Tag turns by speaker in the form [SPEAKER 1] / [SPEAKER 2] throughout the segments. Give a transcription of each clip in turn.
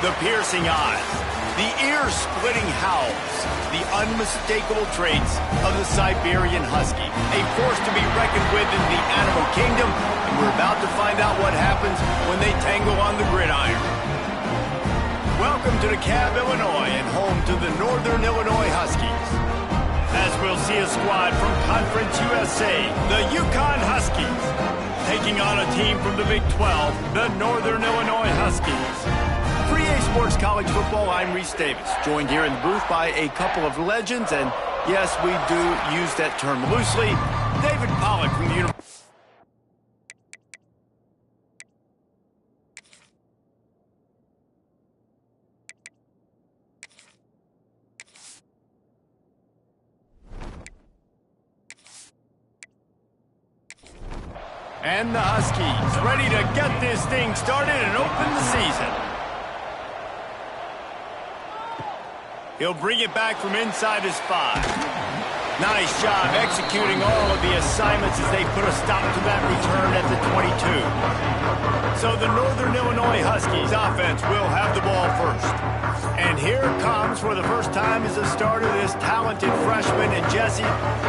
[SPEAKER 1] The piercing eyes, the ear-splitting howls, the unmistakable traits of the Siberian Husky. A force to be reckoned with in the animal kingdom, and we're about to find out what happens when they tangle on the gridiron. Welcome to DeKalb, Illinois, and home to the Northern Illinois Huskies. As we'll see a squad from Conference USA, the Yukon Huskies, taking on a team from the Big 12, the Northern Illinois Huskies. For EA Sports College Football, I'm Reese Davis, joined here in the booth by a couple of legends, and yes, we do use that term loosely. David Pollack from the University. And the Huskies ready to get this thing started and open the season. He'll bring it back from inside his 5. Nice job executing all of the assignments as they put a stop to that return at the 22. So the Northern Illinois Huskies offense will have the ball first. And here comes for the first time as a starter this talented freshman. And Jesse,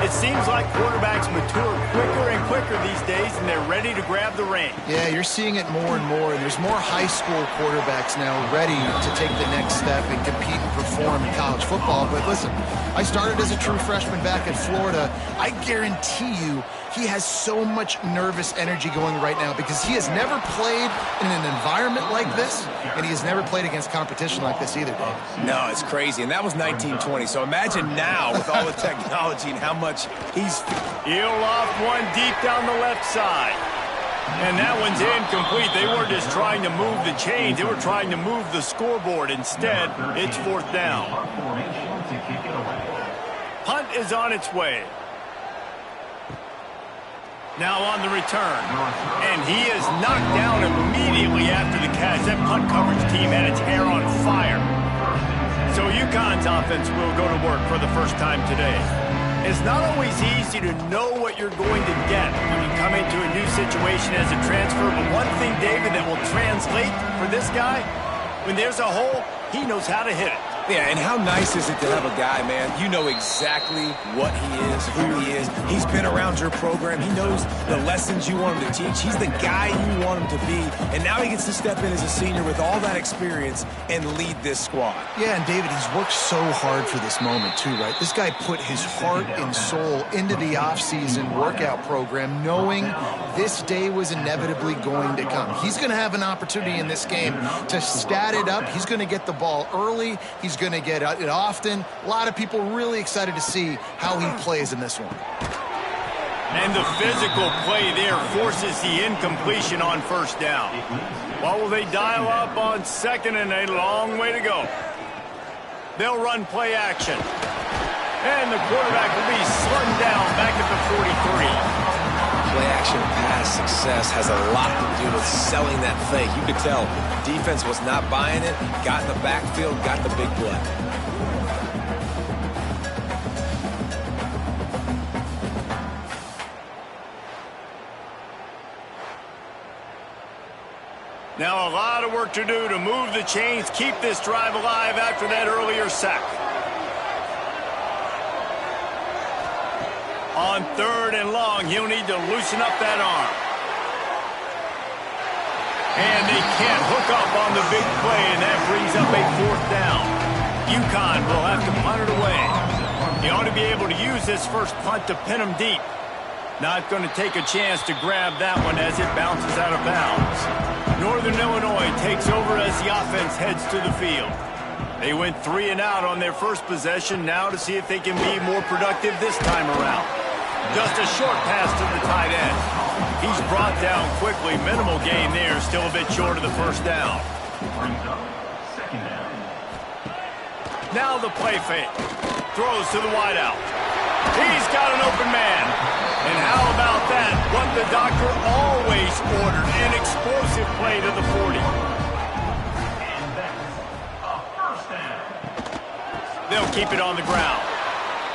[SPEAKER 1] it seems like quarterbacks mature quicker and quicker these days, and they're ready to grab the reins.
[SPEAKER 2] Yeah, you're seeing it more and more, and there's more high school quarterbacks now ready to take the next step and compete and perform in college football. But listen, I started as a true freshman back at Florida. I guarantee you he has so much nervous energy going right now because he has never played in an environment like this, and he has never played against competition like this either, Dave.
[SPEAKER 3] No, it's crazy, and that was 1920. So imagine now with all the technology and how much he's...
[SPEAKER 1] He'll off one deep down the left side. And that one's incomplete. They weren't just trying to move the chains. They were trying to move the scoreboard. Instead, it's 4th down. Punt is on its way. Now on the return. And he is knocked down immediately after the catch. That punt coverage team had its hair on fire. So UConn's offense will go to work for the first time today. It's not always easy to know what you're going to get when you come into a new situation as a transfer, but one thing, David, that will translate for this guy, when there's a hole, he knows how to hit it.
[SPEAKER 3] Yeah, and how nice is it to have a guy, man, you know exactly what he is, who he is. He's been around your program. He knows the lessons you want him to teach. He's the guy you want him to be. And now he gets to step in as a senior with all that experience and lead this squad.
[SPEAKER 2] Yeah, and David, he's worked so hard for this moment too, right? This guy put his heart and soul into the offseason workout program knowing this day was inevitably going to come. He's going to have an opportunity in this game to stat it up. He's going to get the ball early. He's going to get it often. A lot of people really excited to see how he plays in this one.
[SPEAKER 1] And the physical play there forces the incompletion on 1st down. What will they dial up on 2nd and a long way to go? They'll run play action. And the quarterback will be slung down back at the 43.
[SPEAKER 3] Play-action pass success has a lot to do with selling that fake. You could tell defense was not buying it, got in the backfield, got the big play.
[SPEAKER 1] Now a lot of work to do to move the chains, keep this drive alive after that earlier sack. On 3rd and long, he'll need to loosen up that arm. And they can't hook up on the big play, and that brings up a 4th down. UConn will have to punt it away. He ought to be able to use this first punt to pin him deep. Not going to take a chance to grab that one as it bounces out of bounds. Northern Illinois takes over as the offense heads to the field. They went 3 and out on their first possession, now to see if they can be more productive this time around. Just a short pass to the tight end. He's brought down quickly. Minimal gain there, still a bit short of the 1st down. Now the play fake. Throws to the wideout. He's got an open man. And how about that? What the doctor always ordered, an explosive play to the 40. They'll keep it on the ground.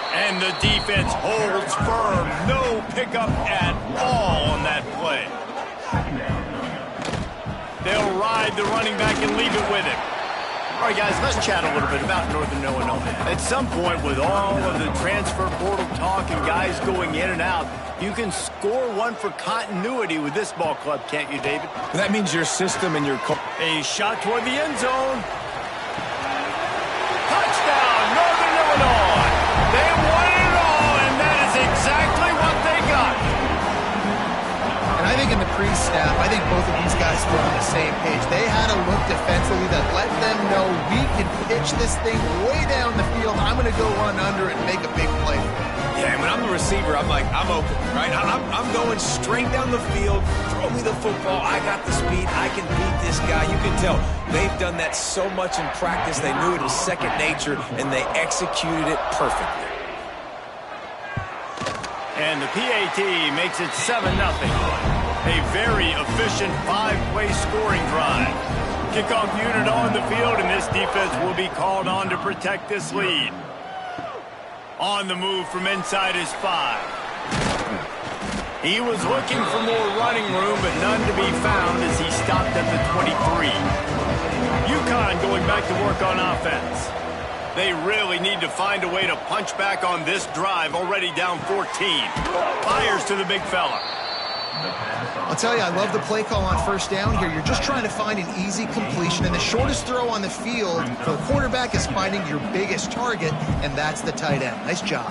[SPEAKER 1] And the defense holds firm. No pickup at all on that play. They'll ride the running back and leave it with him. All right, guys, let's chat a little bit about Northern Illinois. At some point, with all of the transfer portal talk and guys going in and out, you can score one for continuity with this ball club, can't you, David?
[SPEAKER 3] That means your system and your...
[SPEAKER 1] A shot toward the end zone. Touchdown, Northern Illinois. They won it all, and that is exactly what they got.
[SPEAKER 2] And I think in the pre-snap, I think both of these guys were on the same page. They had a look defensively that let them know we can pitch this thing way down the field. I'm going to go run under it and make a big play.
[SPEAKER 3] Yeah, and when I'm the receiver, I'm like, I'm open, right? I'm going straight down the field. Throw me the football. I got the speed. I can beat this guy. You can tell they've done that so much in practice. They knew it was second nature, and they executed it perfectly.
[SPEAKER 1] And the PAT makes it 7-0. A very efficient 5-play scoring drive. Kickoff unit on the field, and this defense will be called on to protect this lead. On the move from inside his 5. He was looking for more running room, but none to be found as he stopped at the 23. UConn going back to work on offense. They really need to find a way to punch back on this drive, already down 14. Fires to the big fella.
[SPEAKER 2] I'll tell you, I love the play call on first down here. You're just trying to find an easy completion, and the shortest throw on the field for the quarterback is finding your biggest target, and that's the tight end. Nice job.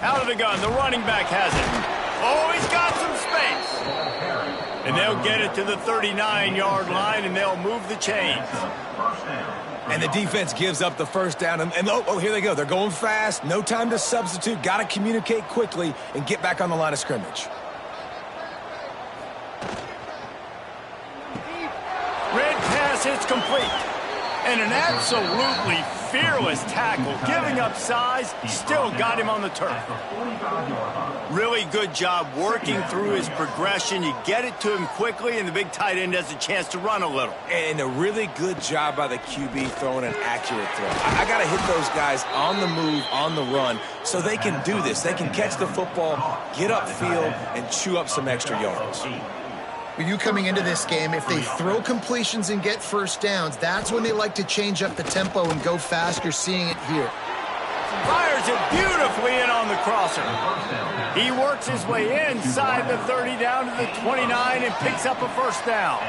[SPEAKER 1] Out of the gun, the running back has it. Oh, he's got some space. And they'll get it to the 39-yard line, and they'll move the chains.
[SPEAKER 3] And the defense gives up the first down. And oh, here they go. They're going fast. No time to substitute. Got to communicate quickly and get back on the line of scrimmage.
[SPEAKER 1] Red pass hits complete. And an absolutely fearless tackle. Giving up size, still got him on the turf. Really good job working through his progression. You get it to him quickly, and the big tight end has a chance to run a little.
[SPEAKER 3] And a really good job by the QB throwing an accurate throw. I got to hit those guys on the move, on the run, so they can do this. They can catch the football, get upfield, and chew up some extra yards.
[SPEAKER 2] With you coming into this game, if they throw completions and get first downs, that's when they like to change up the tempo and go fast. You're seeing it here.
[SPEAKER 1] Fires it beautifully in on the crosser. He works his way inside the 30 down to the 29 and picks up a first down.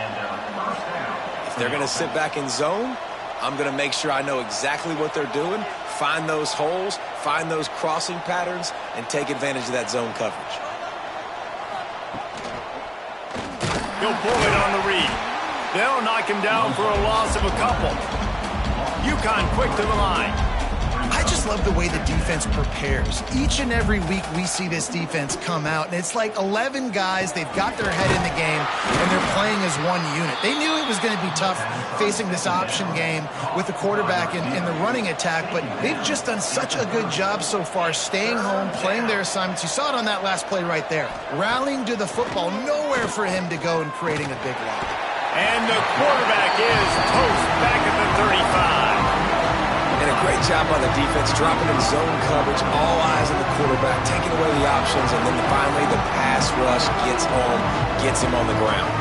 [SPEAKER 3] If they're going to sit back in zone, I'm going to make sure I know exactly what they're doing, find those holes, find those crossing patterns, and take advantage of that zone coverage.
[SPEAKER 1] He'll pull it on the read. They'll knock him down for a loss of a couple. UConn quick to the line.
[SPEAKER 2] I just love the way the defense prepares. Each and every week we see this defense come out, and it's like 11 guys. They've got their head in the game, and they're playing as one unit. They knew it was going to be tough facing this option game with the quarterback in the running attack, but they've just done such a good job so far staying home, playing their assignments. You saw it on that last play right there. Rallying to the football, nowhere for him to go and creating a big loss.
[SPEAKER 1] And the quarterback is toast back at the 35.
[SPEAKER 3] And a great job by the defense, dropping in zone coverage, all eyes on the quarterback, taking away the options, and then finally the pass rush gets home, gets him on the ground.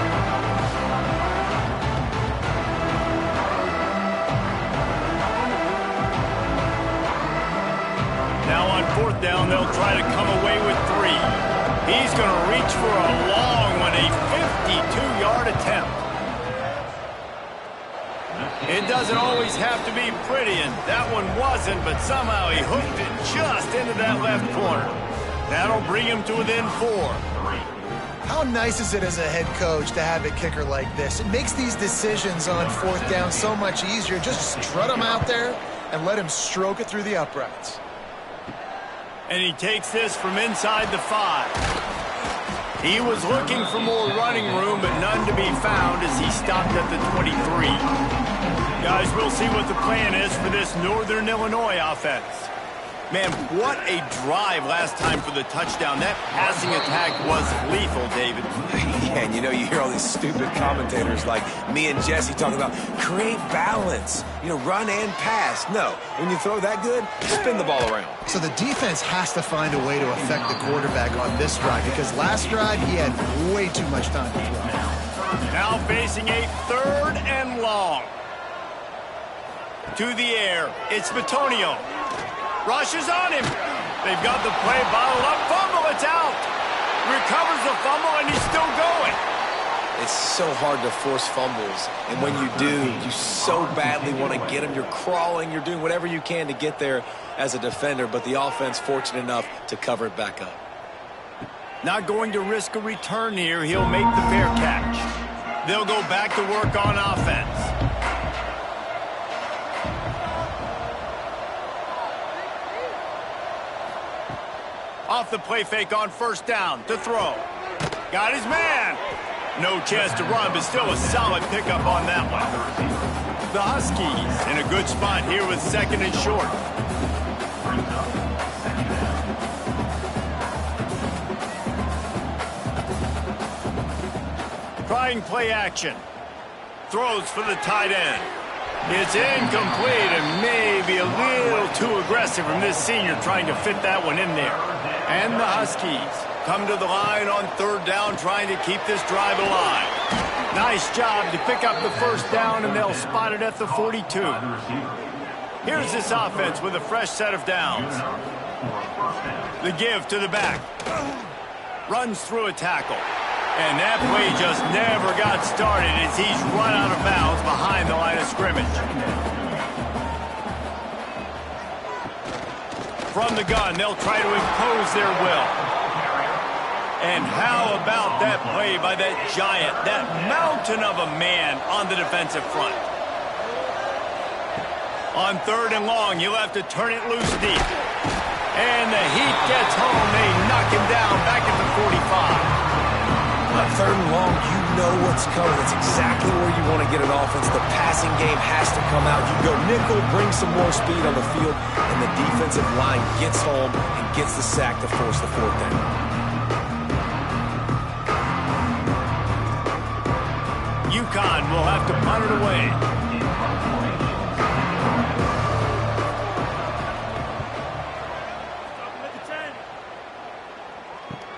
[SPEAKER 1] Now on fourth down, they'll try to come away with 3. He's going to reach for a long one, a 52-yard attempt. It doesn't always have to be pretty, and that one wasn't, but somehow he hooked it just into that left corner. That'll bring him to within 4.
[SPEAKER 2] How nice is it as a head coach to have a kicker like this? It makes these decisions on fourth down so much easier. Just strut him out there and let him stroke it through the uprights.
[SPEAKER 1] And he takes this from inside the 5. He was looking for more running room, but none to be found as he stopped at the 23. Guys, we'll see what the plan is for this Northern Illinois offense. Man, what a drive last time for the touchdown. That passing attack was lethal, David.
[SPEAKER 3] Yeah, and you know, you hear all these stupid commentators like me and Jesse talking about create balance, you know, run and pass. No, when you throw that good, spin the ball around.
[SPEAKER 2] So the defense has to find a way to affect the quarterback on this drive, because last drive he had way too much time to throw.
[SPEAKER 1] Now facing a 3rd and long. To the air, it's Bitonio. Rushes on him. They've got the play bottled up. Fumble, it's out. Recovers the fumble, and he's still going.
[SPEAKER 3] It's so hard to force fumbles, and when you do, you so badly want to get them. You're crawling, you're doing whatever you can to get there as a defender, but the offense fortunate enough to cover it back up.
[SPEAKER 1] Not going to risk a return here. He'll make the fair catch. They'll go back to work on offense. Off the play fake on first down to throw. Got his man. No chance to run, but still a solid pickup on that one. The Huskies in a good spot here with second and short. Trying play action. Throws for the tight end. It's incomplete and maybe a little too aggressive from this senior trying to fit that one in there. And the Huskies come to the line on third down trying to keep this drive alive. Nice job to pick up the first down, and they'll spot it at the 42. Here's this offense with a fresh set of downs. The give to the back. Runs through a tackle. And that play just never got started as he's run out of bounds behind the line of scrimmage. From the gun, they'll try to impose their will. And how about that play by that giant, that mountain of a man on the defensive front? On third and long, you'll have to turn it loose deep. And the heat gets home. They knock him down back at the 45.
[SPEAKER 3] On third and long, you know what's coming. It's exactly where you want to get an offense. The passing game has to come out. You go nickel, bring some more speed on the field, and the defensive line gets home and gets the sack to force the fourth down.
[SPEAKER 1] UConn will have to punt it away.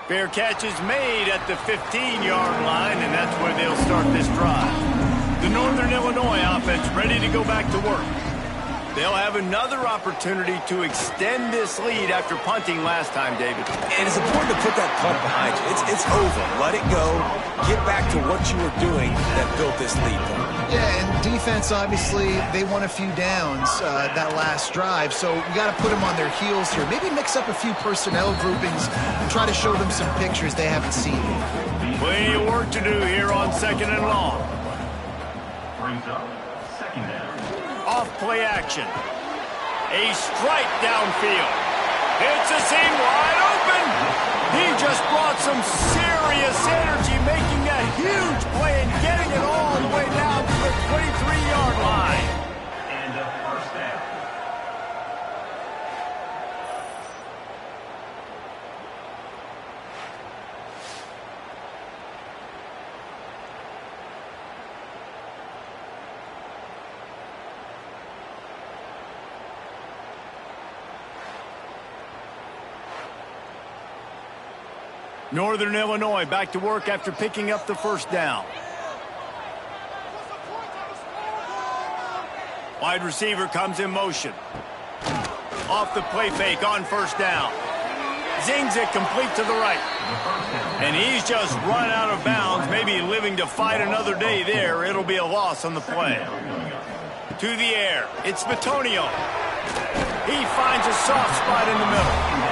[SPEAKER 1] Fair catch is made at the 15-yard line, and that's where they'll start this drive. The Northern Illinois offense ready to go back to work. They'll have another opportunity to extend this lead after punting last time, David.
[SPEAKER 3] And it's important to put that punt behind you. It's over. Let it go. Get back to what you were doing that built this lead.
[SPEAKER 2] Yeah, and defense, obviously, they won a few downs that last drive, so you got to put them on their heels here. Maybe mix up a few personnel groupings and try to show them some pictures they haven't seen.
[SPEAKER 1] Plenty of work to do here on second and long. Off play action. A strike downfield. It's a seam wide open. He just brought some serious energy, making that huge play and getting it all the way down to the 23-yard line.
[SPEAKER 4] And a first down.
[SPEAKER 1] Northern Illinois back to work after picking up the first down. Wide receiver comes in motion. Off the play fake on first down. Zings it complete to the right. And he's just run out of bounds, maybe living to fight another day there. It'll be a loss on the play. To the air, it's Bitonio. He finds a soft spot in the middle.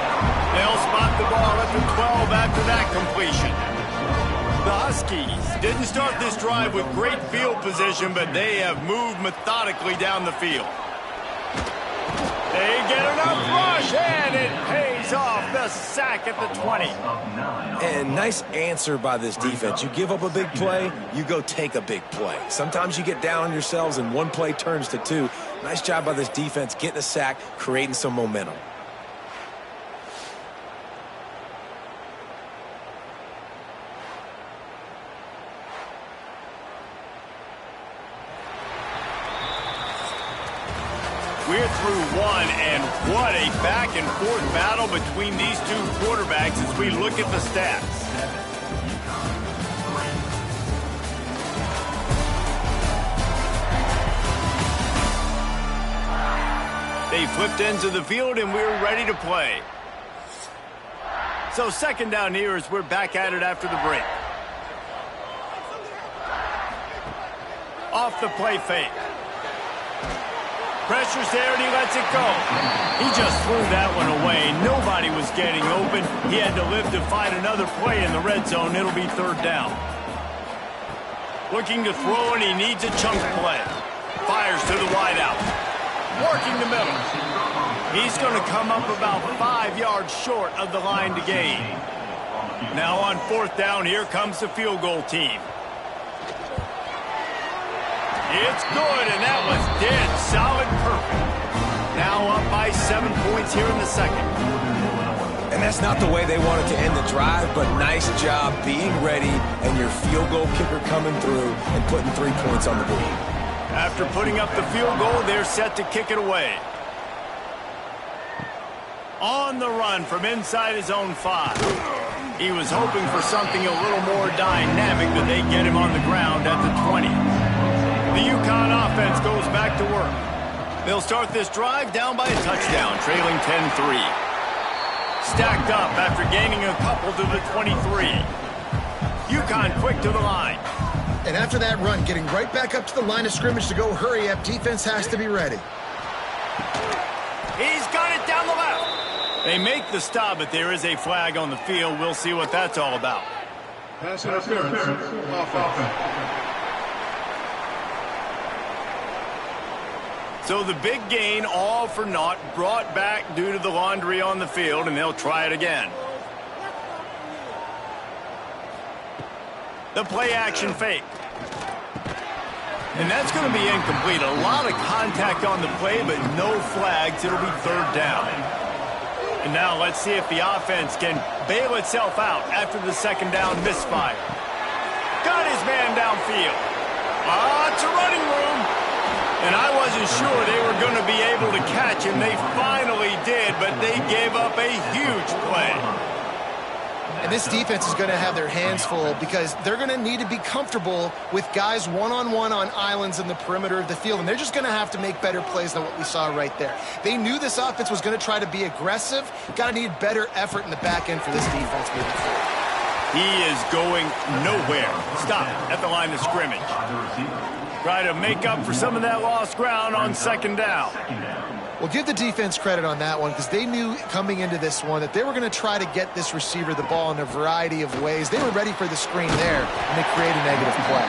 [SPEAKER 1] They'll spot the ball at the 12 after that completion. The Huskies didn't start this drive with great field position, but they have moved methodically down the field. They get enough rush, and it pays off. The sack at the 20.
[SPEAKER 3] And nice answer by this defense. You give up a big play, you go take a big play. Sometimes you get down on yourselves and one play turns to two. Nice job by this defense getting a sack, creating some momentum.
[SPEAKER 1] We're through one, and what a back-and-forth battle between these two quarterbacks as we look at the stats. flipped ends of the field, and we're ready to play. So second down here as we're back at it after the break. Off the play fake. Pressure's there, and he lets it go. He just threw that one away. Nobody was getting open. He had to live to find another play in the red zone. It'll be third down. Looking to throw, and he needs a chunk play. Fires to the wideout. Working the middle. He's going to come up about 5 yards short of the line to gain. Now on fourth down, here comes the field goal team. It's good, and that was dead solid perfect. Now up by 7 points here in the second.
[SPEAKER 3] And that's not the way they wanted to end the drive, but nice job being ready and your field goal kicker coming through and putting 3 points on the board.
[SPEAKER 1] After putting up the field goal, they're set to kick it away. On the run from inside his own 5. He was hoping for something a little more dynamic, but they get him on the ground at the 20. The UConn offense goes back to work. They'll start this drive down by a touchdown, trailing 10-3. Stacked up after gaining a couple to the 23. UConn quick to the line.
[SPEAKER 2] And after that run, getting right back up to the line of scrimmage to go hurry up, defense has to be ready.
[SPEAKER 1] He's got it down the left. They make the stop, but there is a flag on the field. We'll see what that's all about.
[SPEAKER 5] Pass interference. Offense.
[SPEAKER 1] So the big gain, all for naught, brought back due to the laundry on the field, and they'll try it again. The play action fake. And that's going to be incomplete. A lot of contact on the play, but no flags. It'll be third down. And now let's see if the offense can bail itself out after the second down misfire. Got his man downfield. Lots of running room. And I wasn't sure they were going to be able to catch him. They finally did, but they gave up a huge play.
[SPEAKER 2] And this defense is going to have their hands full because they're going to need to be comfortable with guys one-on-one on islands in the perimeter of the field. And they're just going to have to make better plays than what we saw right there. They knew this offense was going to try to be aggressive. Got to need better effort in the back end for this defense moving forward.
[SPEAKER 1] He is going nowhere. Stop at the line of scrimmage. Try to make up for some of that lost ground on second down.
[SPEAKER 2] Well, give the defense credit on that one because they knew coming into this one that they were going to try to get this receiver the ball in a variety of ways. They were ready for the screen there, and they create a negative play.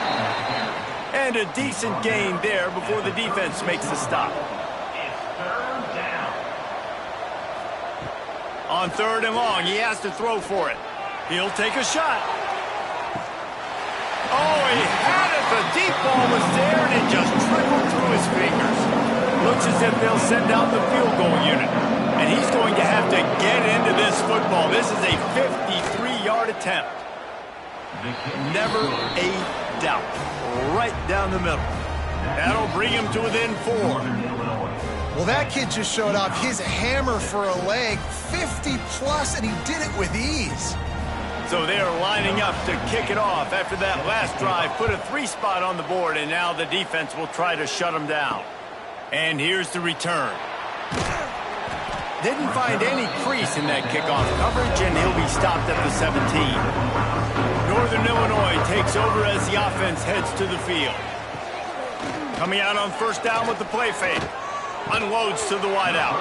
[SPEAKER 1] And a decent gain there before the defense makes the stop. On third and long, he has to throw for it. He'll take a shot. Oh, he had it. The deep ball was there, and it just trickled through his fingers. Looks as if they'll send out the field goal unit. And he's going to have to get into this football. This is a 53-yard attempt. Never a doubt. Right down the middle. That'll bring him to within 4.
[SPEAKER 2] Well, that kid just showed off his hammer for a leg, 50-plus, and he did it with ease.
[SPEAKER 1] So they're lining up to kick it off after that last drive. Put a 3 spot on the board, and now the defense will try to shut them down. And here's the return. Didn't find any crease in that kickoff coverage, and he'll be stopped at the 17. Northern Illinois takes over as the offense heads to the field. Coming out on first down with the play fake. Unloads to the wideout.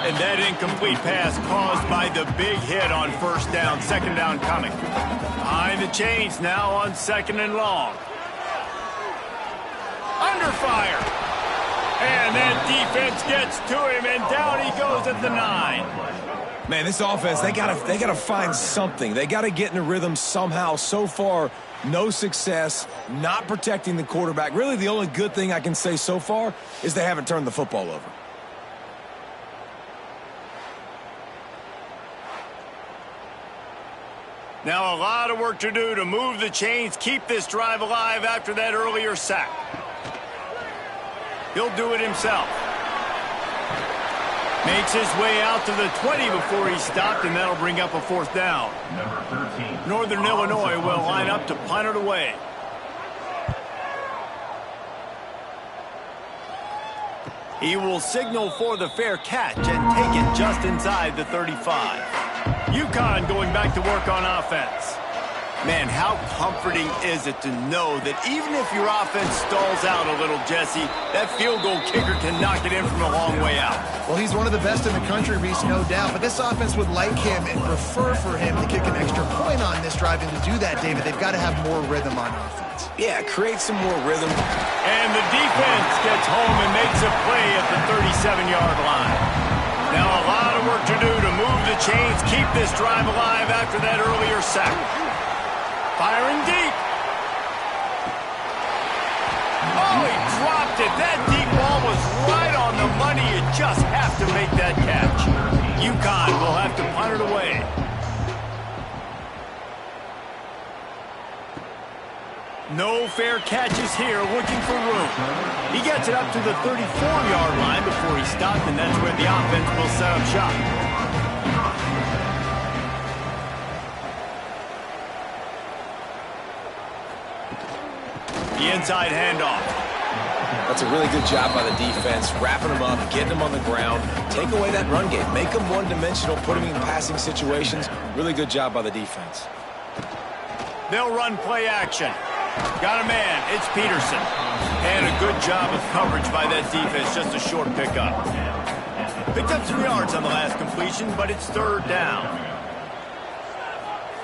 [SPEAKER 1] And that incomplete pass caused by the big hit on first down. Second down coming. Behind the chains now on second and long. Under fire. And that defense gets to him, and down he goes at the 9.
[SPEAKER 3] Man, this offense, they gotta find something. They gotta get in a rhythm somehow. So far, no success, not protecting the quarterback. Really, the only good thing I can say so far is they haven't turned the football over.
[SPEAKER 1] Now a lot of work to do to move the chains, keep this drive alive after that earlier sack. He'll do it himself. Makes his way out to the 20 before he's stopped, and that'll bring up a fourth down.
[SPEAKER 4] Number 13.
[SPEAKER 1] Northern Illinois will line up to punt it away. He will signal for the fair catch and take it just inside the 35. UConn going back to work on offense. Man, how comforting is it to know that even if your offense stalls out a little, Jesse, that field goal kicker can knock it in from a long way out.
[SPEAKER 2] Well, he's one of the best in the country, Reese, no doubt. But this offense would like him and prefer for him to kick an extra point on this drive. And to do that, David, they've got to have more rhythm on offense.
[SPEAKER 3] Yeah, create some more rhythm.
[SPEAKER 1] And the defense gets home and makes a play at the 37-yard line. Now a lot of work to do to move the chains, keep this drive alive after that earlier sack. Firing deep. Oh, he dropped it. That deep ball was right on the money. You just have to make that catch. UConn will have to punt it away. No fair catches here, looking for room. He gets it up to the 34-yard line before he stopped, and that's where the offense will set up shop. The inside handoff.
[SPEAKER 3] That's a really good job by the defense, wrapping them up, getting them on the ground. Take away that run game. Make them one-dimensional, put them in passing situations. Really good job by the defense.
[SPEAKER 1] They'll run play action. Got a man. It's Peterson. And a good job of coverage by that defense. Just a short pickup. Picked up some yards on the last completion, but it's third down.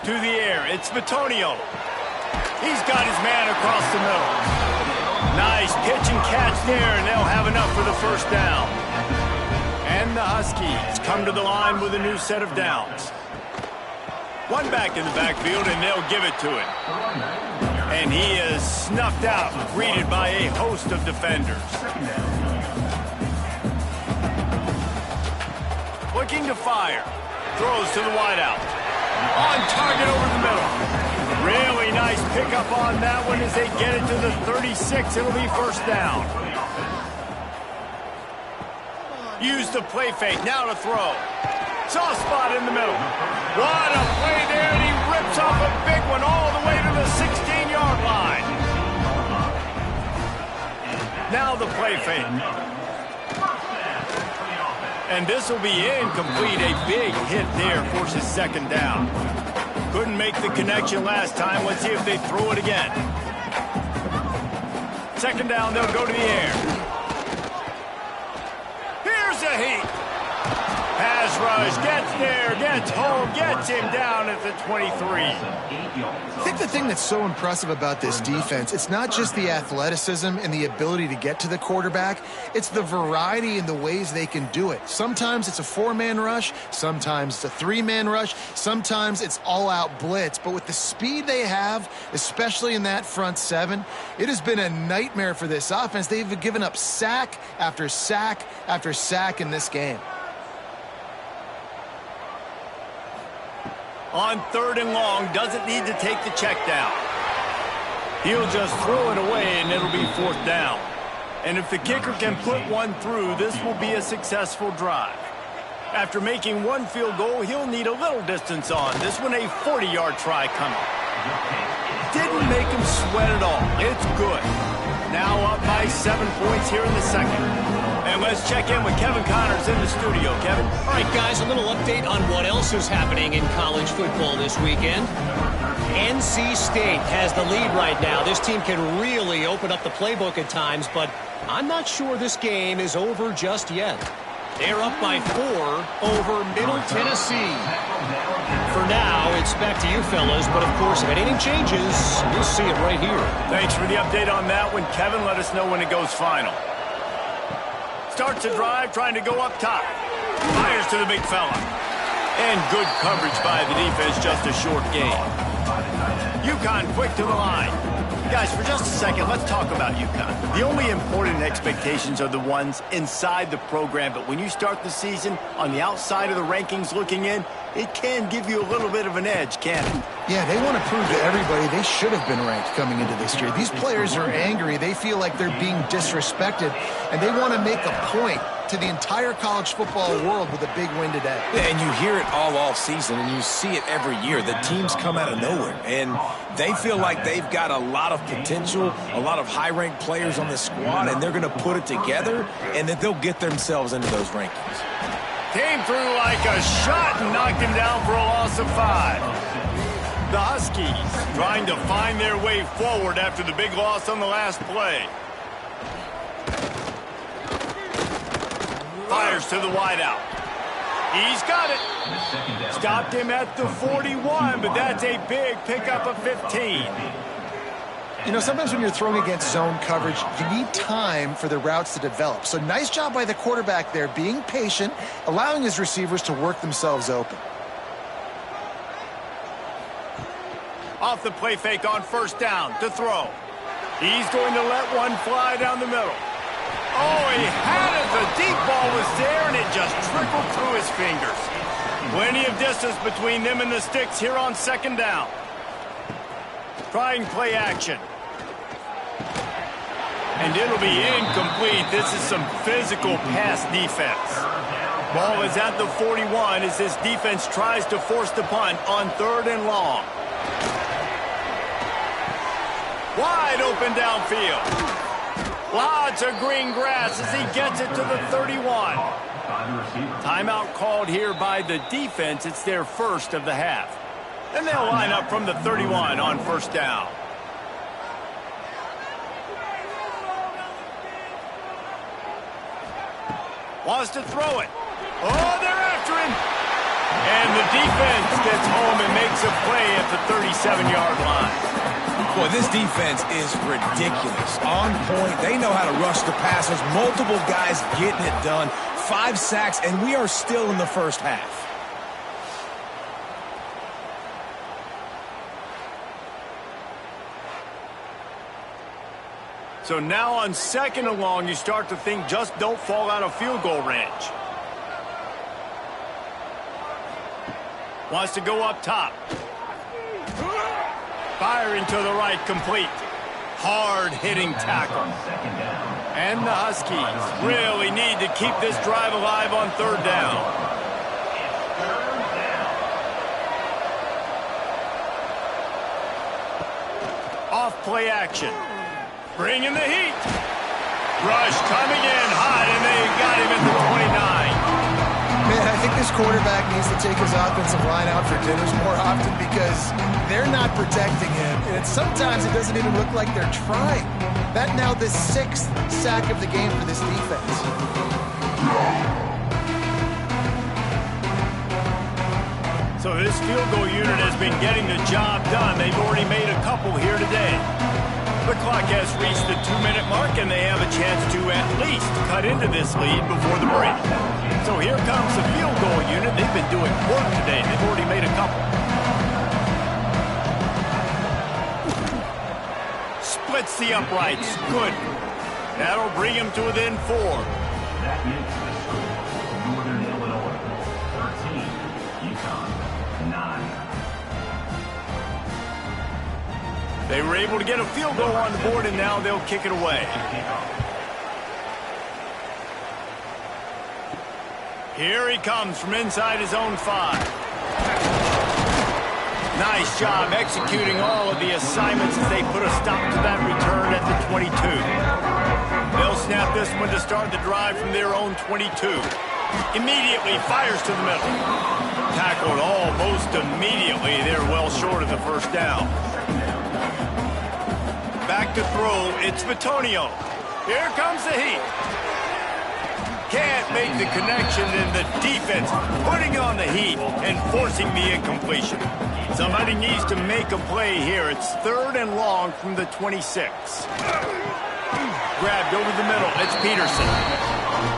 [SPEAKER 1] To the air. It's Bitonio. He's got his man across the middle. Nice pitch and catch there, and they'll have enough for the first down. And the Huskies come to the line with a new set of downs. One back in the backfield, and they'll give it to him. And he is snuffed out, greeted by a host of defenders. Looking to fire. Throws to the wideout. On target over the middle. Really nice pickup on that one as they get it to the 36. It'll be first down. Use the play fake. Now to throw. Soft spot in the middle. What a play there, and he rips off a big one all the way to the 16-yard line. Now the play fake. And this will be incomplete. A big hit there forces second down. Couldn't make the connection last time. Let's see if they throw it again. Second down, they'll go to the air. Here's a heat. Pass rush, gets there, gets home, gets him down at the 23.
[SPEAKER 2] I think the thing that's so impressive about this defense, it's not just the athleticism and the ability to get to the quarterback, it's the variety in the ways they can do it. Sometimes it's a four-man rush, sometimes it's a three-man rush, sometimes it's all-out blitz. But with the speed they have, especially in that front seven, it has been a nightmare for this offense. They've given up sack after sack after sack in this game.
[SPEAKER 1] On third and long, doesn't need to take the check down. He'll just throw it away, and it'll be fourth down. And if the kicker can put one through, this will be a successful drive. After making one field goal, he'll need a little distance on. This one a 40-yard try coming. Didn't make him sweat at all. It's good. Now up by 7 points here in the second. And let's check in with Kevin Connors in the studio. Kevin?
[SPEAKER 6] All right, guys, a little update on what else is happening in college football this weekend. NC State has the lead right now. This team can really open up the playbook at times, but I'm not sure this game is over just yet. They're up by 4 over Middle Tennessee. For now, it's back to you fellas, but of course, if anything changes, you'll see it right here.
[SPEAKER 1] Thanks for the update on that one, Kevin. Let us know when it goes final. Starts a drive, trying to go up top. Fires to the big fella. And good coverage by the defense, just a short gain. UConn quick to the line. Guys, for just a second, let's talk about UConn. The only important expectations are the ones inside the program, but when you start the season on the outside of the rankings looking in, it can give you a little bit of an edge, can't it?
[SPEAKER 2] Yeah, they want to prove to everybody they should have been ranked coming into this year. These players are angry. They feel like they're being disrespected, and they want to make a point to the entire college football world with a big win today.
[SPEAKER 3] And you hear it all off season, and you see it every year. The teams come out of nowhere, and they feel like they've got a lot of potential, a lot of high-ranked players on the squad, and they're going to put it together, and that they'll get themselves into those rankings.
[SPEAKER 1] Came through like a shot and knocked him down for a loss of 5. The Huskies trying to find their way forward after the big loss on the last play. Fires to the wideout. He's got it. Stopped him at the 41, but that's a big pickup of 15.
[SPEAKER 2] You know, sometimes when you're throwing against zone coverage, you need time for the routes to develop. So nice job by the quarterback there, being patient, allowing his receivers to work themselves open.
[SPEAKER 1] Off the play fake on first down to throw. He's going to let one fly down the middle. Oh, he had it. The deep ball was there, and it just trickled through his fingers. Plenty of distance between them and the sticks here on second down. Trying play action. And it'll be incomplete. This is some physical pass defense. Ball is at the 41 as this defense tries to force the punt on 3rd and long. Wide open downfield. Lots of green grass as he gets it to the 31. Timeout called here by the defense. It's their first of the half. And they'll line up from the 31 on first down. Wants to throw it. Oh, they're after him. And the defense gets home and makes a play at the 37-yard line.
[SPEAKER 3] Boy, this defense is ridiculous. On point. They know how to rush the passers. Multiple guys getting it done. 5 sacks, and we are still in the first half.
[SPEAKER 1] So now on 2nd and long, you start to think just don't fall out of field goal range. Wants to go up top. Firing to the right, complete. Hard-hitting tackle. And the Huskies really need to keep this drive alive on 3rd down. Off play action. Bringing the heat. Rush coming in hot, and they got him at the 29.
[SPEAKER 2] Man, I think this quarterback needs to take his offensive line out for dinners more often because they're not protecting him. And sometimes it doesn't even look like they're trying. That now the 6th sack of the game for this defense.
[SPEAKER 1] So this field goal unit has been getting the job done. They've already made a couple here today. The clock has reached the 2-minute mark, and they have a chance to at least cut into this lead before the break. So here comes the field goal unit. They've been doing work today. They've already made a couple. Splits the uprights. Good. That'll bring him to within 4.
[SPEAKER 4] That makes the score Northern Illinois 13, UConn 9.
[SPEAKER 1] They were able to get a field goal on the board, and now they'll kick it away. Here he comes from inside his own 5. Nice job executing all of the assignments as they put a stop to that return at the 22. They'll snap this one to start the drive from their own 22. Immediately fires to the middle. Tackled almost immediately. They're well short of the first down. Back to throw, it's Bitonio. Here comes the heat. Can't make the connection, and the defense putting on the heat and forcing the incompletion. Somebody needs to make a play here. It's 3rd and long from the 26. Grabbed over the middle, it's Peterson.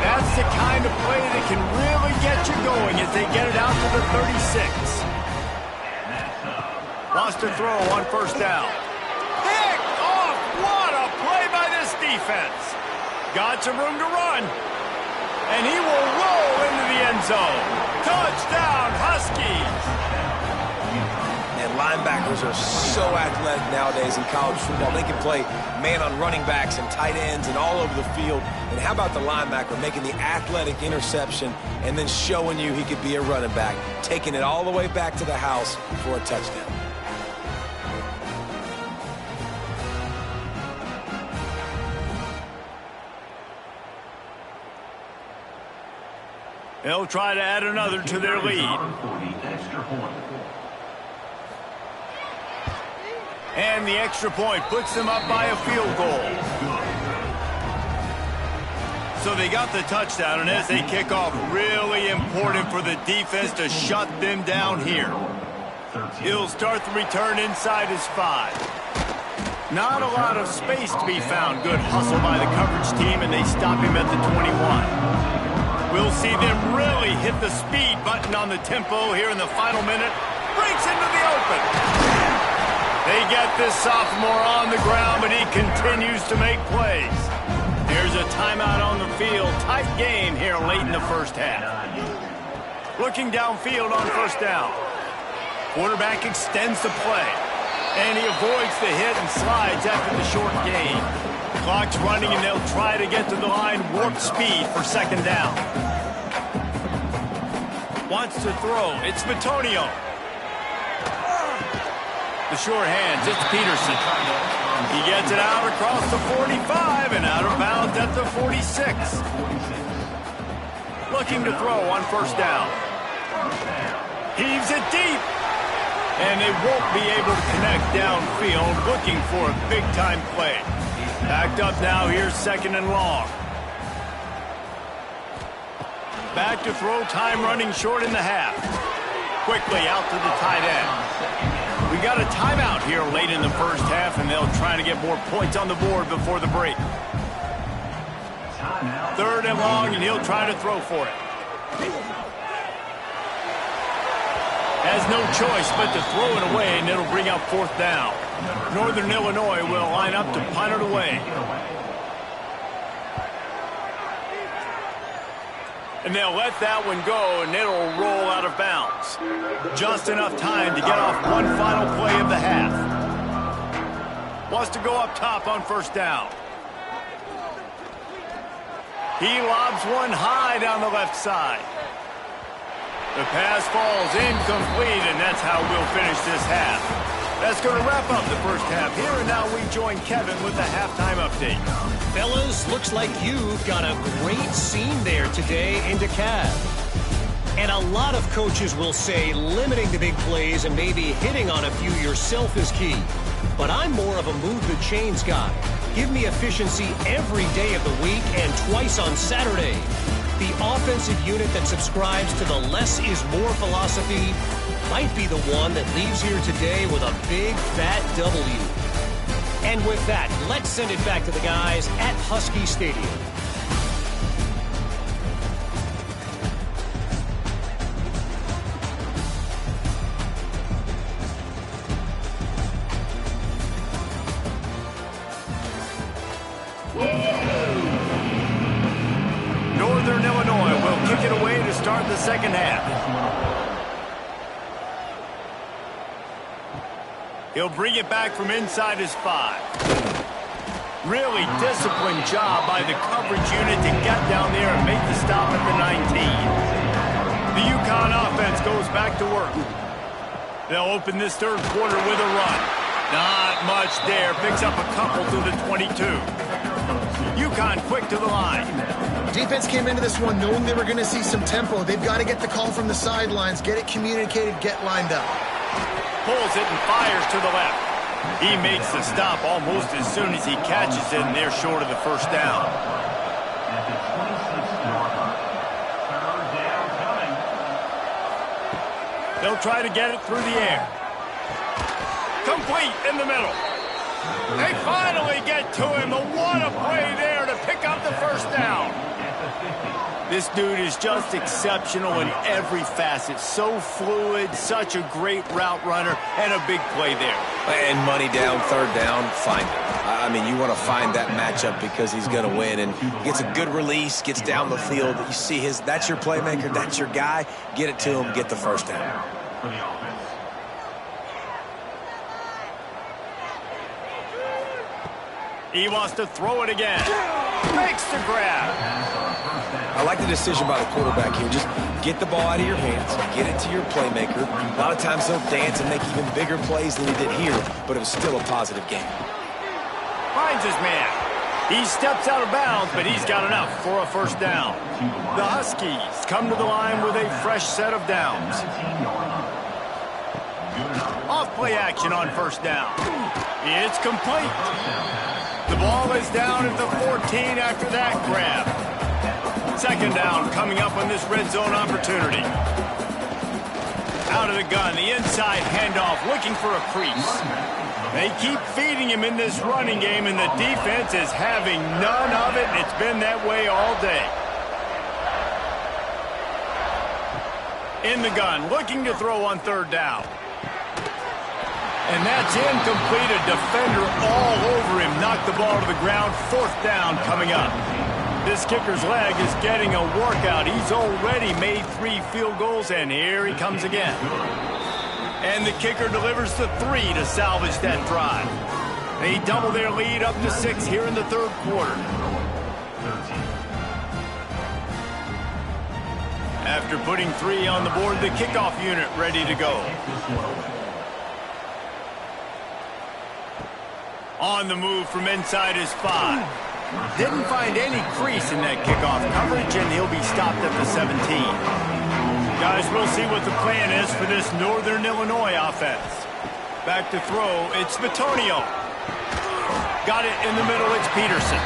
[SPEAKER 1] That's the kind of play that can really get you going as they get it out to the 36. Wants to throw on first down. What a play by this defense. Got some room to run. And he will roll into the end zone. Touchdown, Huskies.
[SPEAKER 3] And Linebackers are so athletic nowadays in college football. They can play man on running backs and tight ends and all over the field. And how about the linebacker making the athletic interception and then showing you he could be a running back, taking it all the way back to the house for a touchdown.
[SPEAKER 1] They'll try to add another to their lead. And the extra point puts them up by a field goal. So they got the touchdown, and as they kick off, really important for the defense to shut them down here. He'll start the return inside his 5. Not a lot of space to be found. Good hustle by the coverage team, and they stop him at the 21. We'll see them really hit the speed button on the tempo here in the final minute. Breaks into the open. They get this sophomore on the ground, but he continues to make plays. There's a timeout on the field. Tight game here late in the first half. Looking downfield on first down. Quarterback extends the play, and he avoids the hit and slides after the short gain. Clock's running, and they'll try to get to the line warp speed for second down. Wants to throw. It's Bitonio. The short hands. It's Peterson. He gets it out across the 45 and out of bounds at the 46. Looking to throw on first down. Heaves it deep. And they won't be able to connect downfield, looking for a big-time play. Backed up now, here's second and long. Back to throw, time running short in the half. Quickly out to the tight end. We got a timeout here late in the first half, and they'll try to get more points on the board before the break. Third and long, and he'll try to throw for it. Has no choice but to throw it away, and it'll bring up fourth down. Northern Illinois will line up to punt it away. And they'll let that one go, and it'll roll out of bounds. Just enough time to get off one final play of the half. Wants to go up top on first down. He lobs one high down the left side. The pass falls incomplete, and that's how we'll finish this half. That's going to wrap up the first half here, and now we join Kevin with the halftime update.
[SPEAKER 6] Fellas, looks like you've got a great scene there today in DeKalb. And a lot of coaches will say limiting the big plays and maybe hitting on a few yourself is key. But I'm more of a move the chains guy. Give me efficiency every day of the week and twice on Saturday. The offensive unit that subscribes to the less is more philosophy might be the one that leaves here today with a big fat W. And with that, let's send it back to the guys at Husky Stadium.
[SPEAKER 1] Northern Illinois will kick it away to start the second half. He'll bring it back from inside his 5. Really disciplined job by the coverage unit to get down there and make the stop at the 19. The UConn offense goes back to work. They'll open this third quarter with a run. Not much there. Picks up a couple to the 22. UConn quick to the line.
[SPEAKER 2] Defense came into this one knowing they were going to see some tempo. They've got to get the call from the sidelines, get it communicated, get lined up.
[SPEAKER 1] Pulls it and fires to the left. He makes the stop almost as soon as he catches it, and they're short of the first down. They'll try to get it through the air. Complete in the middle. They finally get to him. What a play there to pick up the first down. This dude is just exceptional in every facet. So fluid, such a great route runner, and a big play there.
[SPEAKER 3] And money down, third down, find it. I mean, you want to find that matchup because he's going to win. And gets a good release, gets down the field. You see that's your playmaker, that's your guy. Get it to him, get the first down.
[SPEAKER 1] He wants to throw it again. Makes the grab.
[SPEAKER 3] I like the decision by the quarterback here. Just get the ball out of your hands, get it to your playmaker. A lot of times he'll dance and make even bigger plays than he did here, but it was still a positive game.
[SPEAKER 1] Finds his man. He steps out of bounds, but he's got enough for a first down. The Huskies come to the line with a fresh set of downs. Off play action on first down. It's complete. The ball is down at the 14 after that grab. Second down coming up on this red zone opportunity. Out of the gun, the inside handoff, looking for a crease. They keep feeding him in this running game, and the defense is having none of it. It's been that way all day. In the gun, looking to throw on third down. And that's incomplete. A defender all over him. Knocked the ball to the ground. Fourth down coming up. This kicker's leg is getting a workout. He's already made 3 field goals, and here he comes again. And the kicker delivers the 3 to salvage that drive. They double their lead up to 6 here in the third quarter. After putting 3 on the board, the kickoff unit ready to go. On the move from inside his 5. Didn't find any crease in that kickoff coverage, and he'll be stopped at the 17. Guys, we'll see what the plan is for this Northern Illinois offense. Back to throw, it's Bitonio. Got it in the middle, it's Peterson.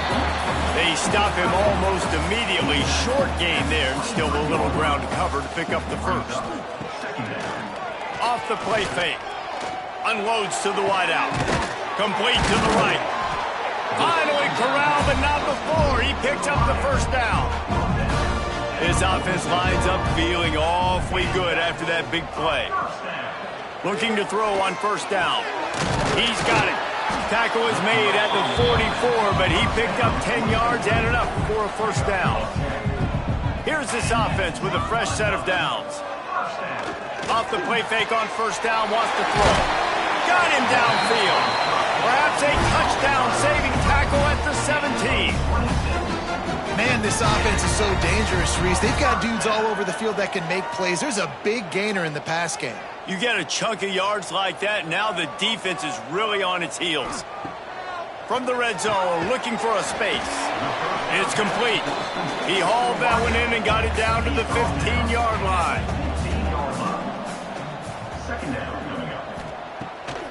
[SPEAKER 1] They stop him almost immediately. Short gain there, and still a little ground to cover to pick up the first. Off the play fake. Unloads to the wideout. Complete to the right. Finally corralled, but not before. He picks up the first down. His offense lines up feeling awfully good after that big play. Looking to throw on first down. He's got it. Tackle is made at the 44, but he picked up 10 yards and enough for a first down. Here's this offense with a fresh set of downs. Off the play fake on first down, wants to throw. Got him downfield. Perhaps a touchdown-saving tackle at the 17.
[SPEAKER 2] Man, this offense is so dangerous, Reese. They've got dudes all over the field that can make plays. There's a big gainer in the pass game.
[SPEAKER 1] You get a chunk of yards like that, now the defense is really on its heels. From the red zone, looking for a space. It's complete. He hauled that one in and got it down to the 15-yard line.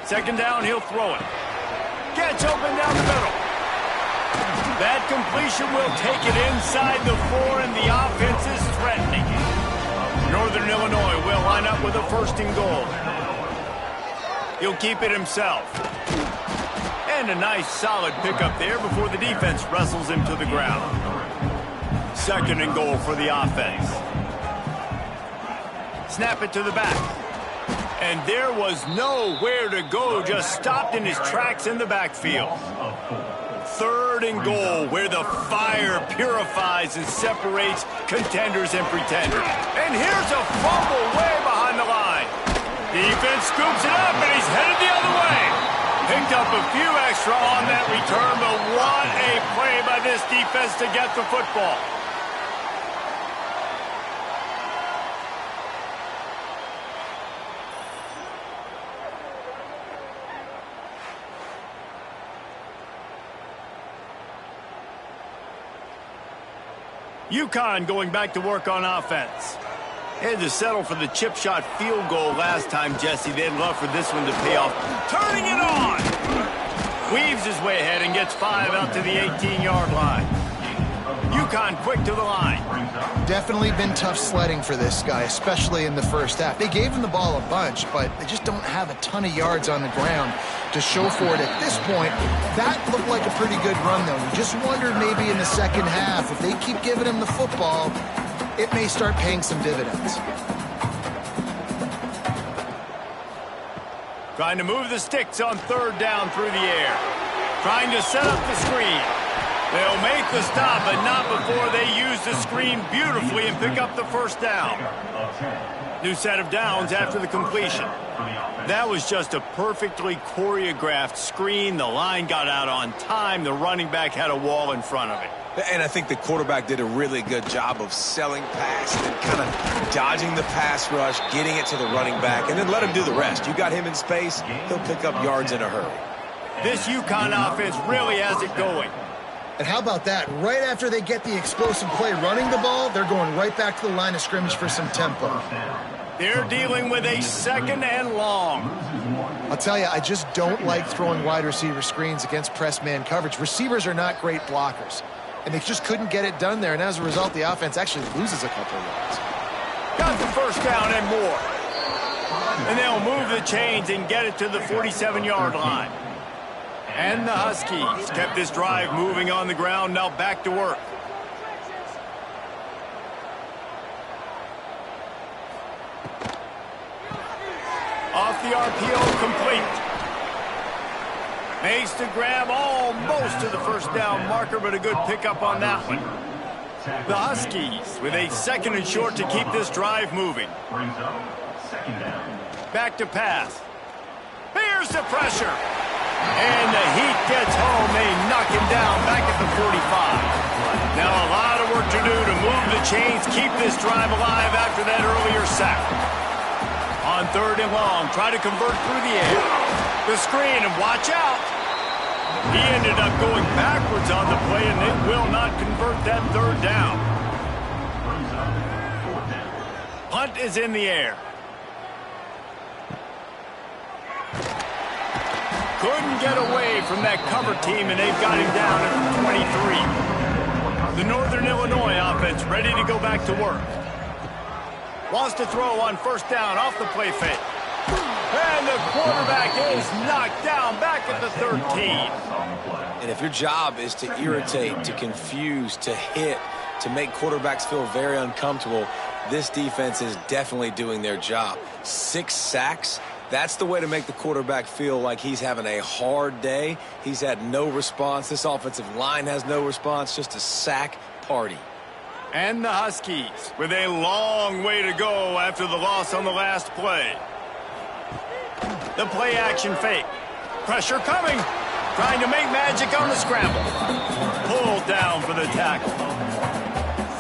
[SPEAKER 1] Second down, he'll throw it. Gets open down the middle. That completion will take it inside the 4, and the offense is threatening. Northern Illinois will line up with a first and goal. He'll keep it himself. And a nice solid pickup there before the defense wrestles him to the ground. Second and goal for the offense. Snap it to the back. And there was nowhere to go, just stopped in his tracks in the backfield. Third and goal, where the fire purifies and separates contenders and pretenders. And here's a fumble way behind the line. Defense scoops it up, and he's headed the other way. Picked up a few extra on that return, but what a play by this defense to get the football. UConn going back to work on offense. Had to settle for the chip shot field goal last time, Jesse. They'd love for this one to pay off. Turning it on! Weaves his way ahead and gets 5 out to the 18-yard line. UConn quick to the line.
[SPEAKER 2] Definitely been tough sledding for this guy, especially in the first half. They gave him the ball a bunch, but they just don't have a ton of yards on the ground to show for it at this point. That looked like a pretty good run, though. You just wondered maybe in the second half, if they keep giving him the football, it may start paying some dividends.
[SPEAKER 1] Trying to move the sticks on third down through the air. Trying to set up the screen. They'll make the stop, but not before they use the screen beautifully and pick up the first down. New set of downs after the completion. That was just a perfectly choreographed screen. The line got out on time. The running back had a wall in front of it.
[SPEAKER 3] And I think the quarterback did a really good job of selling pass and kind of dodging the pass rush, getting it to the running back, and then let him do the rest. You got him in space, he'll pick up yards in a hurry.
[SPEAKER 1] This UConn offense really has it going.
[SPEAKER 2] And how about that? Right after they get the explosive play running the ball, they're going right back to the line of scrimmage for some tempo.
[SPEAKER 1] They're dealing with a 2nd and long.
[SPEAKER 2] I'll tell you, I just don't like throwing wide receiver screens against press man coverage. Receivers are not great blockers, and they just couldn't get it done there. And as a result, the offense actually loses a couple of yards.
[SPEAKER 1] Got the first down and more. And they'll move the chains and get it to the 47-yard line. And the Huskies kept this drive moving on the ground. Now back to work. Off the RPO, complete. Makes the grab almost to the first down marker, but a good pickup on that one. The Huskies with a 2nd and short to keep this drive moving. Back to pass. Here's the pressure. And the heat gets home. They knock him down back at the 45. Now a lot of work to do to move the chains, keep this drive alive after that earlier sack. On 3rd and long, try to convert through the air. The screen, and watch out. He ended up going backwards on the play, and they will not convert that 3rd down. Punt is in the air. Couldn't get away from that cover team, and they've got him down at the 23. The Northern Illinois offense ready to go back to work. Wants to throw on 1st down off the play fake. And the quarterback is knocked down back at the 13.
[SPEAKER 3] And if your job is to irritate, to confuse, to hit, to make quarterbacks feel very uncomfortable, this defense is definitely doing their job. 6 sacks. That's the way to make the quarterback feel like he's having a hard day. He's had no response. This offensive line has no response, just a sack party.
[SPEAKER 1] And the Huskies with a long way to go after the loss on the last play. The play action fake. Pressure coming. Trying to make magic on the scramble. Pulled down for the tackle.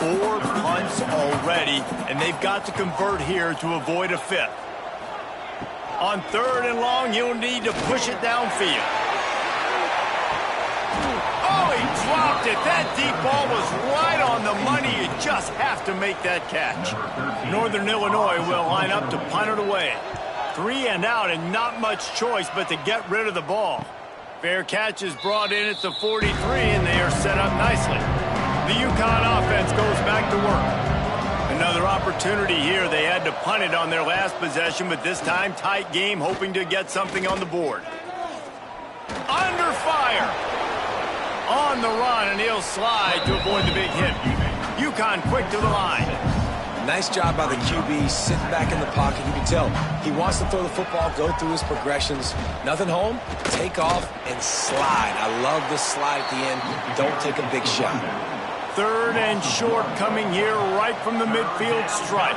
[SPEAKER 1] 4 punts already, and they've got to convert here to avoid a 5th. On 3rd and long, you'll need to push it downfield. Oh, he dropped it. That deep ball was right on the money. You just have to make that catch. Northern Illinois will line up to punt it away. 3 and out, and not much choice but to get rid of the ball. Fair catch is brought in at the 43, and they are set up nicely. The UConn offense goes back to work. Another opportunity here. They had to punt it on their last possession, but this time tight game, hoping to get something on the board. Under fire. On the run, and he'll slide to avoid the big hit. UConn quick to the line.
[SPEAKER 3] Nice job by the QB, sitting back in the pocket. You can tell he wants to throw the football, go through his progressions. Nothing home, take off, and slide. I love the slide at the end. Don't take a big shot.
[SPEAKER 1] 3rd and short coming here right from the midfield stripe.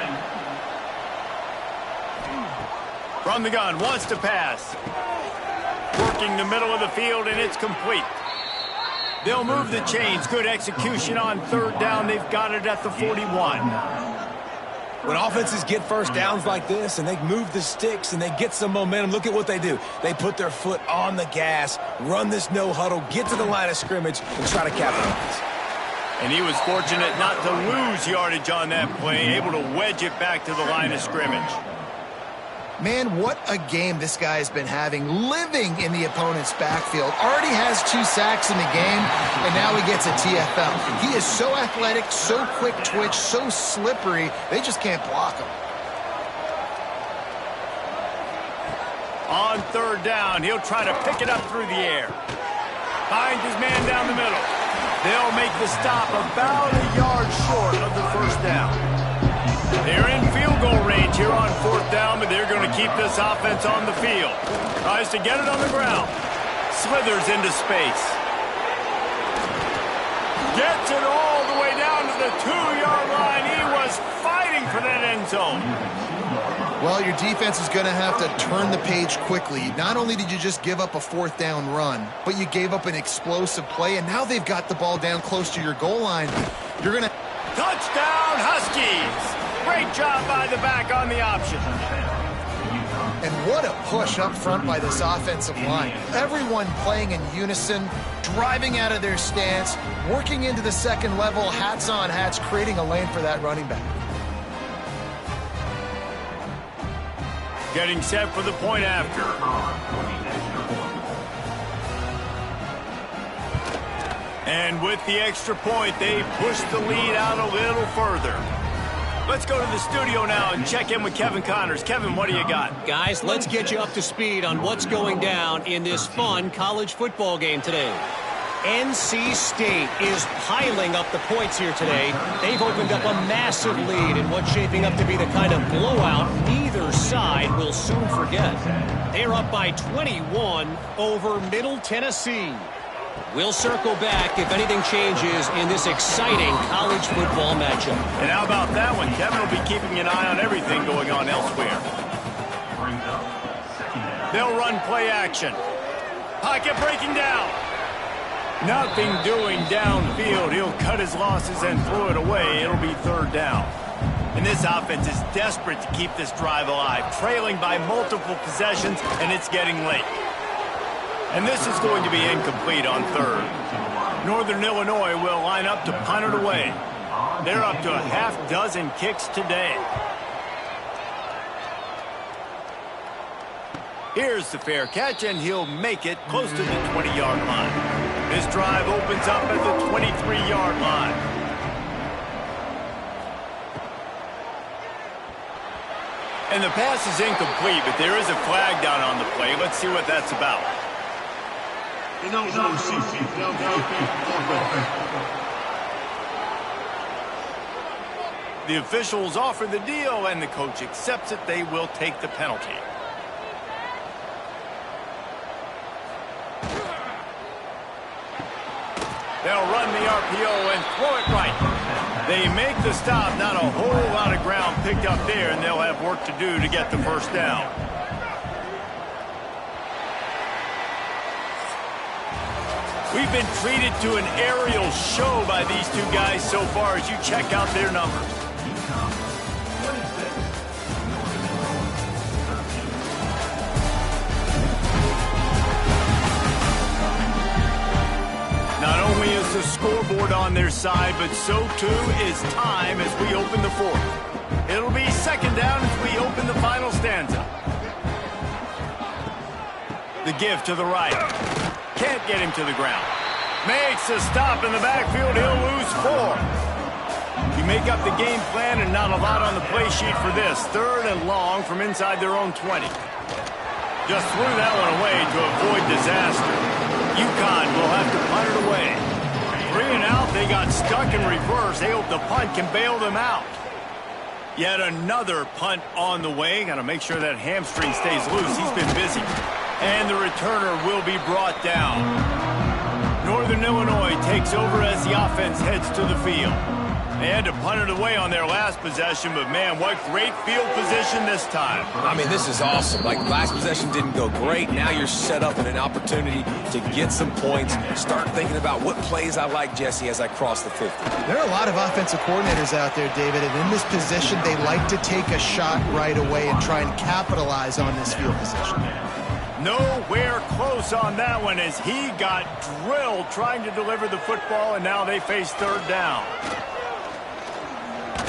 [SPEAKER 1] From the gun, wants to pass. Working the middle of the field, and it's complete. They'll move the chains. Good execution on 3rd down. They've got it at the 41.
[SPEAKER 3] When offenses get first downs like this and they move the sticks and they get some momentum, look at what they do. They put their foot on the gas, run this no huddle, get to the line of scrimmage, and try to capitalize.
[SPEAKER 1] And he was fortunate not to lose yardage on that play, able to wedge it back to the line of scrimmage.
[SPEAKER 2] Man, what a game this guy has been having, living in the opponent's backfield. Already has 2 sacks in the game, and now he gets a TFL. He is so athletic, so quick twitch, so slippery, they just can't block him.
[SPEAKER 1] On 3rd down, he'll try to pick it up through the air. Finds his man down the middle. They'll make the stop about a yard short of the 1st down. They're in field goal range here on 4th down, but they're going to keep this offense on the field. Tries to get it on the ground. Slithers into space. Gets it all the way down to the 2-yard line. He was fighting for that end zone.
[SPEAKER 2] Well, your defense is going to have to turn the page quickly. Not only did you just give up a 4th down run, but you gave up an explosive play, and now they've got the ball down close to your goal line. You're going to...
[SPEAKER 1] Touchdown, Huskies! Great job by the back on the option.
[SPEAKER 2] And what a push up front by this offensive line. Everyone playing in unison, driving out of their stance, working into the second level, hats on hats, creating a lane for that running back.
[SPEAKER 1] Getting set for the point after. And with the extra point, they push the lead out a little further. Let's go to the studio now and check in with Kevin Connors. Kevin, what do you got?
[SPEAKER 6] Guys, let's get you up to speed on what's going down in this fun college football game today. NC State is piling up the points here today. They've opened up a massive lead in what's shaping up to be the kind of blowout neither side will soon forget. They're up by 21 over Middle Tennessee. We'll circle back if anything changes in this exciting college football matchup.
[SPEAKER 1] And how about that one? Kevin will be keeping an eye on everything going on elsewhere. They'll run play action. Pocket breaking down. Nothing doing downfield. He'll cut his losses and throw it away. It'll be 3rd down. And this offense is desperate to keep this drive alive, trailing by multiple possessions, and it's getting late. And this is going to be incomplete on 3rd. Northern Illinois will line up to punt it away. They're up to a half-dozen kicks today. Here's the fair catch, and he'll make it close to the 20-yard line. This drive opens up at the 23-yard line. And the pass is incomplete, but there is a flag down on the play. Let's see what that's about. The officials offer the deal, and the coach accepts it. They will take the penalty. They'll run the RPO and throw it right. They make the stop. Not a whole lot of ground picked up there, and they'll have work to do to get the 1st down. We've been treated to an aerial show by these two guys so far as you check out their numbers. Not only is the scoreboard on their side, but so too is time as we open the 4th. It'll be 2nd down as we open the final stanza. The give to the right. Can't get him to the ground. Makes a stop in the backfield. He'll lose 4. You make up the game plan and not a lot on the play sheet for this. 3rd and long from inside their own 20. Just threw that one away to avoid disaster. UConn will have to punt it away. 3 and out. They got stuck in reverse. They hope the punt can bail them out. Yet another punt on the way. Got to make sure that hamstring stays loose. He's been busy. And the returner will be brought down. Northern Illinois takes over as the offense heads to the field. They had to punt it away on their last possession, but man, what great field position this time.
[SPEAKER 3] I mean, this is awesome. Like, last possession didn't go great. Now you're set up in an opportunity to get some points. Start thinking about what plays I like, Jesse, as I cross the 50.
[SPEAKER 2] There are a lot of offensive coordinators out there, David, and in this position, they like to take a shot right away and try and capitalize on this field position.
[SPEAKER 1] Nowhere close on that one as he got drilled trying to deliver the football, and now they face 3rd down.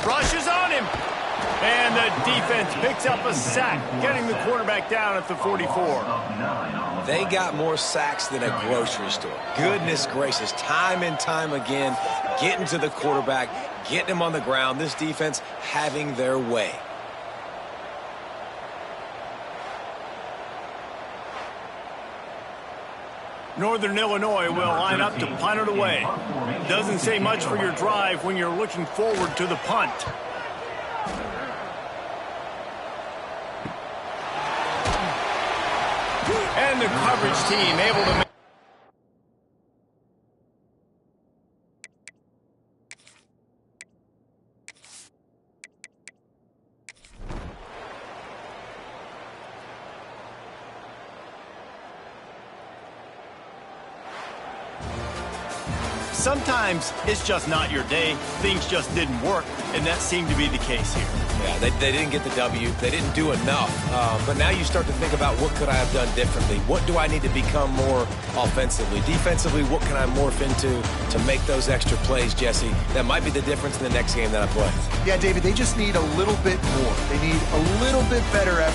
[SPEAKER 1] Rushes on him. And the defense picks up a sack, getting the quarterback down at the 44.
[SPEAKER 3] They got more sacks than a grocery store. Goodness gracious, time and time again, getting to the quarterback, getting him on the ground. This defense having their way.
[SPEAKER 1] Northern Illinois will line up to punt it away. Doesn't say much for your drive when you're looking forward to the punt. And the coverage team able to make Sometimes it's just not your day. Things just didn't work, and that seemed to be the case here.
[SPEAKER 3] Yeah, they didn't get the W. They didn't do enough. But now you start to think about what could I have done differently? What do I need to become more offensively? Defensively, what can I morph into to make those extra plays, Jesse? That might be the difference in the next game that I play.
[SPEAKER 2] Yeah, David, they just need a little bit more. They need a little bit better effort.